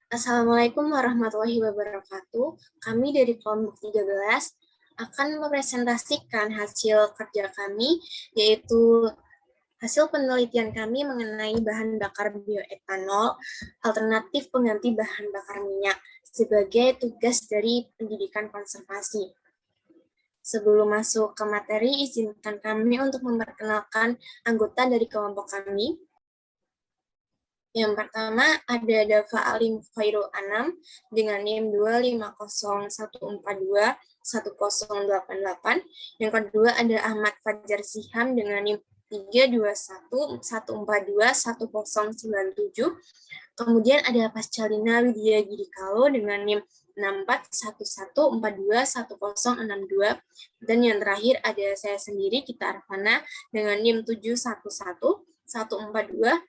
Assalamualaikum warahmatullahi wabarakatuh. Kami dari kelompok 13 akan mempresentasikan hasil kerja kami, yaitu hasil penelitian kami mengenai bahan bakar bioetanol, alternatif pengganti bahan bakar minyak, sebagai tugas dari pendidikan konservasi. Sebelum masuk ke materi, izinkan kami untuk memperkenalkan anggota dari kelompok kami. Yang pertama ada Dava Alim Khairul Anam dengan NIM 25014211088. Yang kedua ada Ahmad Fajar Ziham dengan NIM 32114211097. Kemudian ada Pascalina Widya Gidikalo dengan NIM 6411421062. Dan yang terakhir ada saya sendiri, Gita Arfana, dengan NIM 711111114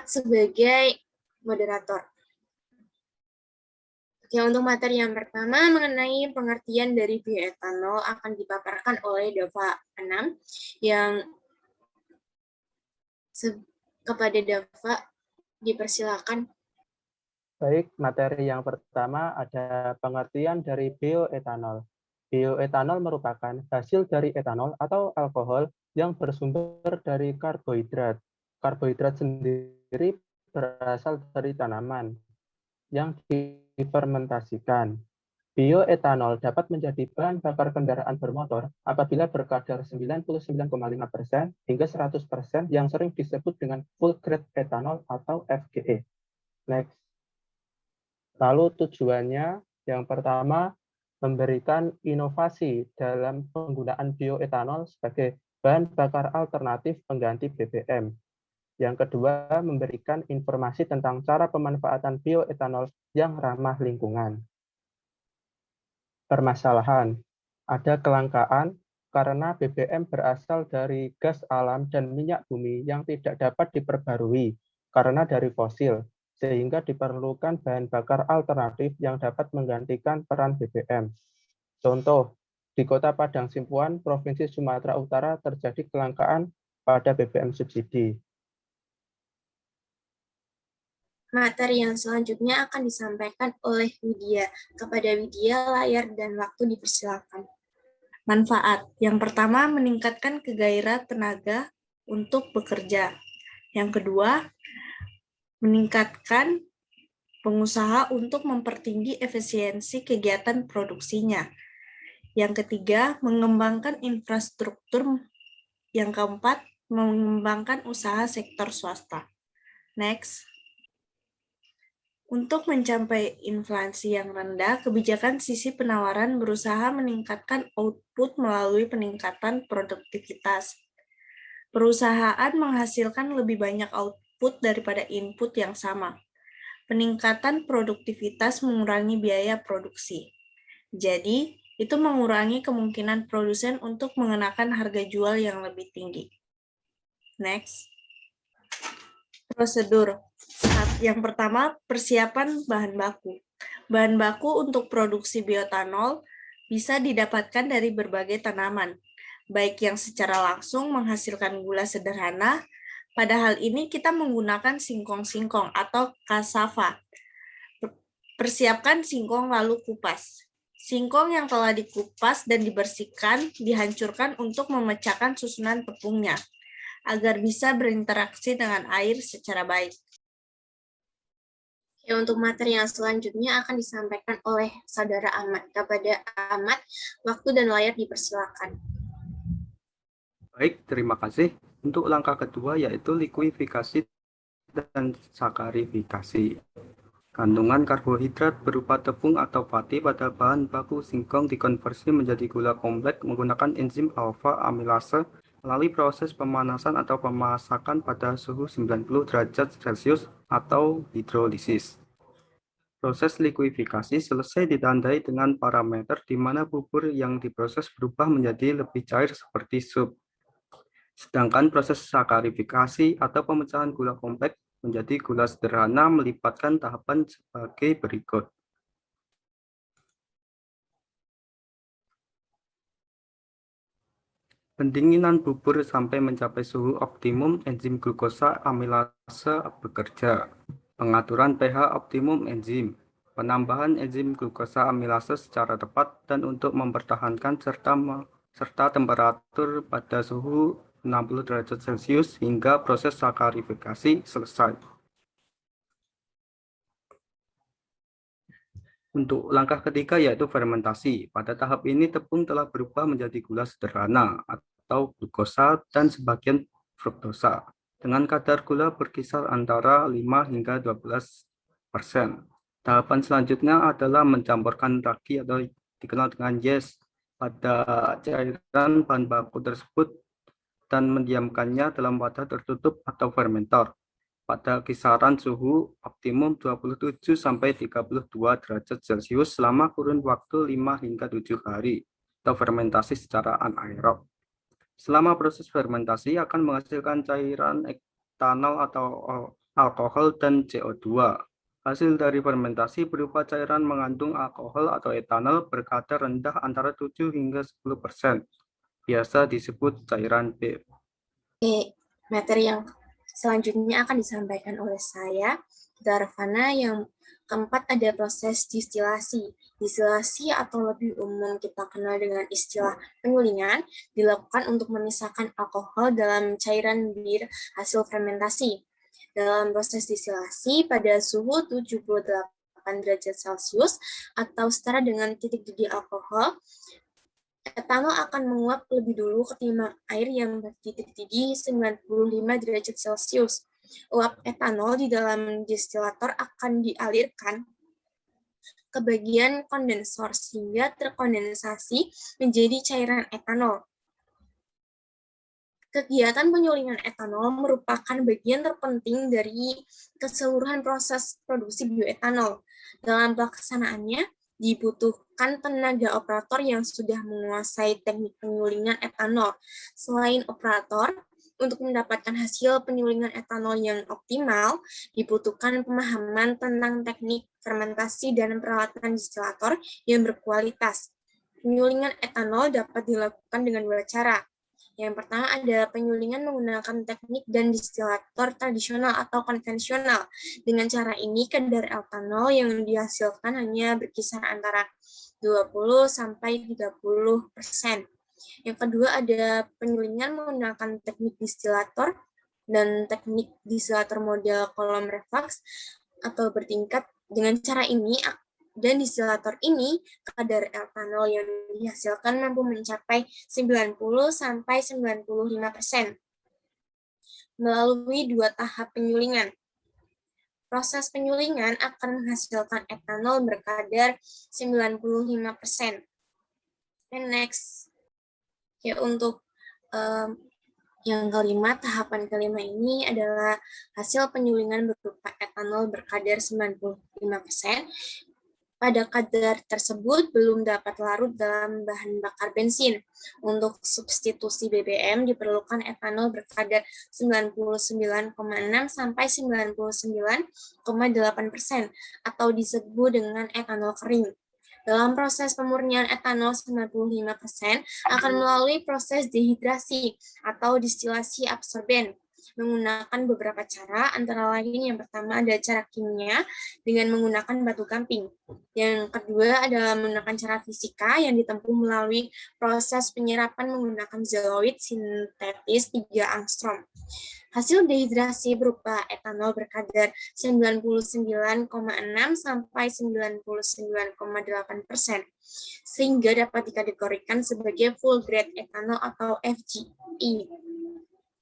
sebagai moderator. Oke, untuk materi yang pertama mengenai pengertian dari bioetanol akan dipaparkan oleh Dava Anam, yang kepada Dava dipersilakan. Baik, materi yang pertama ada pengertian dari bioetanol. Bioetanol merupakan hasil dari etanol atau alkohol yang bersumber dari karbohidrat. Karbohidrat sendiri berasal dari tanaman yang difermentasikan. Bioetanol dapat menjadi bahan bakar kendaraan bermotor apabila berkadar 99,5% hingga 100% yang sering disebut dengan full grade etanol atau FGE. Next. Lalu tujuannya yang pertama memberikan inovasi dalam penggunaan bioetanol sebagai bahan bakar alternatif pengganti BBM. Yang kedua, memberikan informasi tentang cara pemanfaatan bioetanol yang ramah lingkungan. Permasalahan, ada kelangkaan karena BBM berasal dari gas alam dan minyak bumi yang tidak dapat diperbarui karena dari fosil, sehingga diperlukan bahan bakar alternatif yang dapat menggantikan peran BBM. Contoh, di Kota Padang Simpuan, Provinsi Sumatera Utara terjadi kelangkaan pada BBM subsidi. Materi yang selanjutnya akan disampaikan oleh Widya. Kepada Widya, layar dan waktu dipersilakan. Manfaat. Yang pertama, meningkatkan kegairah tenaga untuk bekerja. Yang kedua, meningkatkan pengusaha untuk mempertinggi efisiensi kegiatan produksinya. Yang ketiga, mengembangkan infrastruktur. Yang keempat, mengembangkan usaha sektor swasta. Next. Untuk mencapai inflasi yang rendah, kebijakan sisi penawaran berusaha meningkatkan output melalui peningkatan produktivitas. Perusahaan menghasilkan lebih banyak output daripada input yang sama. Peningkatan produktivitas mengurangi biaya produksi. Jadi, itu mengurangi kemungkinan produsen untuk mengenakan harga jual yang lebih tinggi. Next. Prosedur. Yang pertama, persiapan bahan baku. Bahan baku untuk produksi bioetanol bisa didapatkan dari berbagai tanaman, baik yang secara langsung menghasilkan gula sederhana. Pada hal ini kita menggunakan singkong-singkong atau cassava. Persiapkan singkong lalu kupas. Singkong yang telah dikupas dan dibersihkan dihancurkan untuk memecahkan susunan tepungnya agar bisa berinteraksi dengan air secara baik. Ya, untuk materi yang selanjutnya akan disampaikan oleh Saudara Ahmad. Kepada Ahmad, waktu dan layar dipersilakan. Baik, terima kasih. Untuk langkah kedua yaitu likuidifikasi dan sakarifikasi. Kandungan karbohidrat berupa tepung atau pati pada bahan baku singkong dikonversi menjadi gula kompleks menggunakan enzim alfa amilase melalui proses pemanasan atau pemasakan pada suhu 90 derajat Celcius atau hidrolisis. Proses likuidifikasi selesai ditandai dengan parameter di mana bubur yang diproses berubah menjadi lebih cair seperti sup. Sedangkan proses sakarifikasi atau pemecahan gula kompleks menjadi gula sederhana melibatkan tahapan sebagai berikut. Pendinginan bubur sampai mencapai suhu optimum enzim glukosa amilase bekerja. Pengaturan pH optimum enzim. Penambahan enzim glukosa amilase secara tepat dan untuk mempertahankan serta temperatur pada suhu 60 derajat Celcius hingga proses sakarifikasi selesai. Untuk langkah ketiga yaitu fermentasi. Pada tahap ini tepung telah berubah menjadi gula sederhana atau glukosa dan sebagian fruktosa dengan kadar gula berkisar antara 5 hingga 12%. Tahapan selanjutnya adalah mencampurkan ragi atau dikenal dengan yeast pada cairan bahan baku tersebut dan mendiamkannya dalam wadah tertutup atau fermentor pada kisaran suhu optimum 27 sampai 32 derajat Celcius selama kurun waktu 5 hingga 7 hari atau fermentasi secara anaerob. Selama proses fermentasi akan menghasilkan cairan etanol atau alkohol dan CO2. Hasil dari fermentasi berupa cairan mengandung alkohol atau etanol berkadar rendah antara 7 hingga 10%. Biasa disebut cairan B. Materi yang selanjutnya akan disampaikan oleh saya, Darvana. Yang keempat ada proses distilasi. Distilasi atau lebih umum kita kenal dengan istilah penyulingan dilakukan untuk memisahkan alkohol dalam cairan bir hasil fermentasi. Dalam proses distilasi pada suhu 78 derajat Celcius atau setara dengan titik didih alkohol, etanol akan menguap lebih dulu ketimbang air yang bertitik didih 95 derajat Celcius. Uap etanol di dalam distilator akan dialirkan ke bagian kondensor sehingga terkondensasi menjadi cairan etanol. Kegiatan penyulingan etanol merupakan bagian terpenting dari keseluruhan proses produksi bioetanol. Dalam pelaksanaannya, dibutuhkan tenaga operator yang sudah menguasai teknik penyulingan etanol. Selain operator, untuk mendapatkan hasil penyulingan etanol yang optimal, dibutuhkan pemahaman tentang teknik fermentasi dan peralatan distilator yang berkualitas. Penyulingan etanol dapat dilakukan dengan dua cara. Yang pertama ada penyulingan menggunakan teknik dan distilator tradisional atau konvensional. Dengan cara ini, kadar etanol yang dihasilkan hanya berkisar antara 20-30%. Yang kedua ada penyulingan menggunakan teknik distilator dan teknik distilator model kolom reflux atau bertingkat. Dengan cara ini dan distilator ini, kadar etanol yang dihasilkan mampu mencapai 90-95% melalui dua tahap penyulingan. Proses penyulingan akan menghasilkan etanol berkadar 95%. And next, ya untuk yang kelima, tahapan kelima ini adalah hasil penyulingan berupa etanol berkadar 95%. Pada kadar tersebut belum dapat larut dalam bahan bakar bensin. Untuk substitusi BBM diperlukan etanol berkadar 99,6 sampai 99,8% atau disebut dengan etanol kering. Dalam proses pemurnian etanol 95% akan melalui proses dehidrasi atau distilasi absorben menggunakan beberapa cara, antara lain yang pertama ada cara kimia dengan menggunakan batu gamping. Yang kedua adalah menggunakan cara fisika yang ditempuh melalui proses penyerapan menggunakan zeolite sintetis 3 angstrom. Hasil dehidrasi berupa etanol berkadar 99,6 sampai 99,8%, sehingga dapat dikategorikan sebagai full grade etanol atau FGE.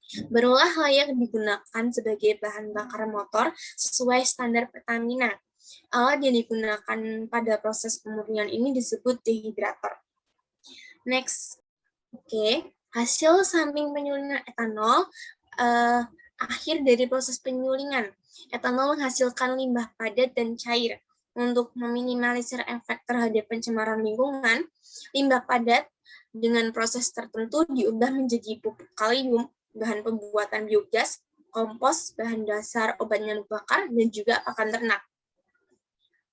Berulah layak digunakan sebagai bahan bakar motor sesuai standar Pertamina. Alat yang digunakan pada proses pemurnian ini disebut dehidrator. Next, hasil samping penyulingan etanol, akhir dari proses penyulingan. Etanol menghasilkan limbah padat dan cair. Untuk meminimalisir efek terhadap pencemaran lingkungan, limbah padat dengan proses tertentu diubah menjadi pupuk kalium, bahan pembuatan biogas, kompos, bahan dasar obat nyamuk bakar, dan juga pakan ternak.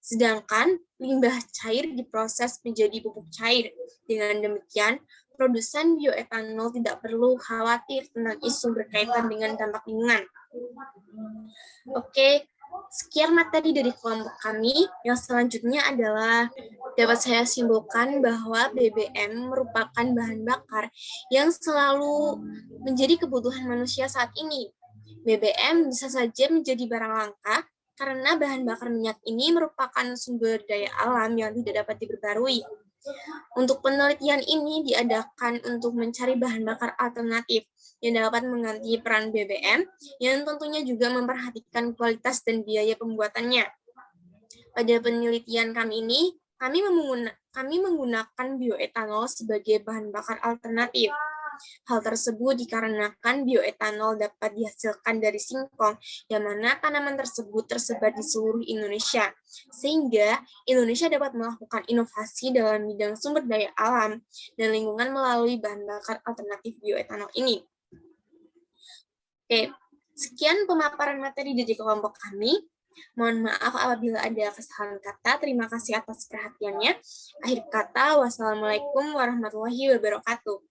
Sedangkan limbah cair diproses menjadi pupuk cair. Dengan demikian, produsen bioetanol tidak perlu khawatir tentang isu berkaitan dengan dampak lingkungan. Oke, sekian materi dari kelompok kami. Yang selanjutnya adalah dapat saya simpulkan bahwa BBM merupakan bahan bakar yang selalu menjadi kebutuhan manusia saat ini. BBM bisa saja menjadi barang langka karena bahan bakar minyak ini merupakan sumber daya alam yang tidak dapat diperbarui. Untuk penelitian ini diadakan untuk mencari bahan bakar alternatif yang dapat mengganti peran BBM, yang tentunya juga memperhatikan kualitas dan biaya pembuatannya. Pada penelitian kami ini, kami menggunakan bioetanol sebagai bahan bakar alternatif. Hal tersebut dikarenakan bioetanol dapat dihasilkan dari singkong, yang mana tanaman tersebut tersebar di seluruh Indonesia, sehingga Indonesia dapat melakukan inovasi dalam bidang sumber daya alam dan lingkungan melalui bahan bakar alternatif bioetanol ini. Oke, sekian pemaparan materi dari kelompok kami. Mohon maaf apabila ada kesalahan kata. Terima kasih atas perhatiannya. Akhir kata, wassalamualaikum warahmatullahi wabarakatuh.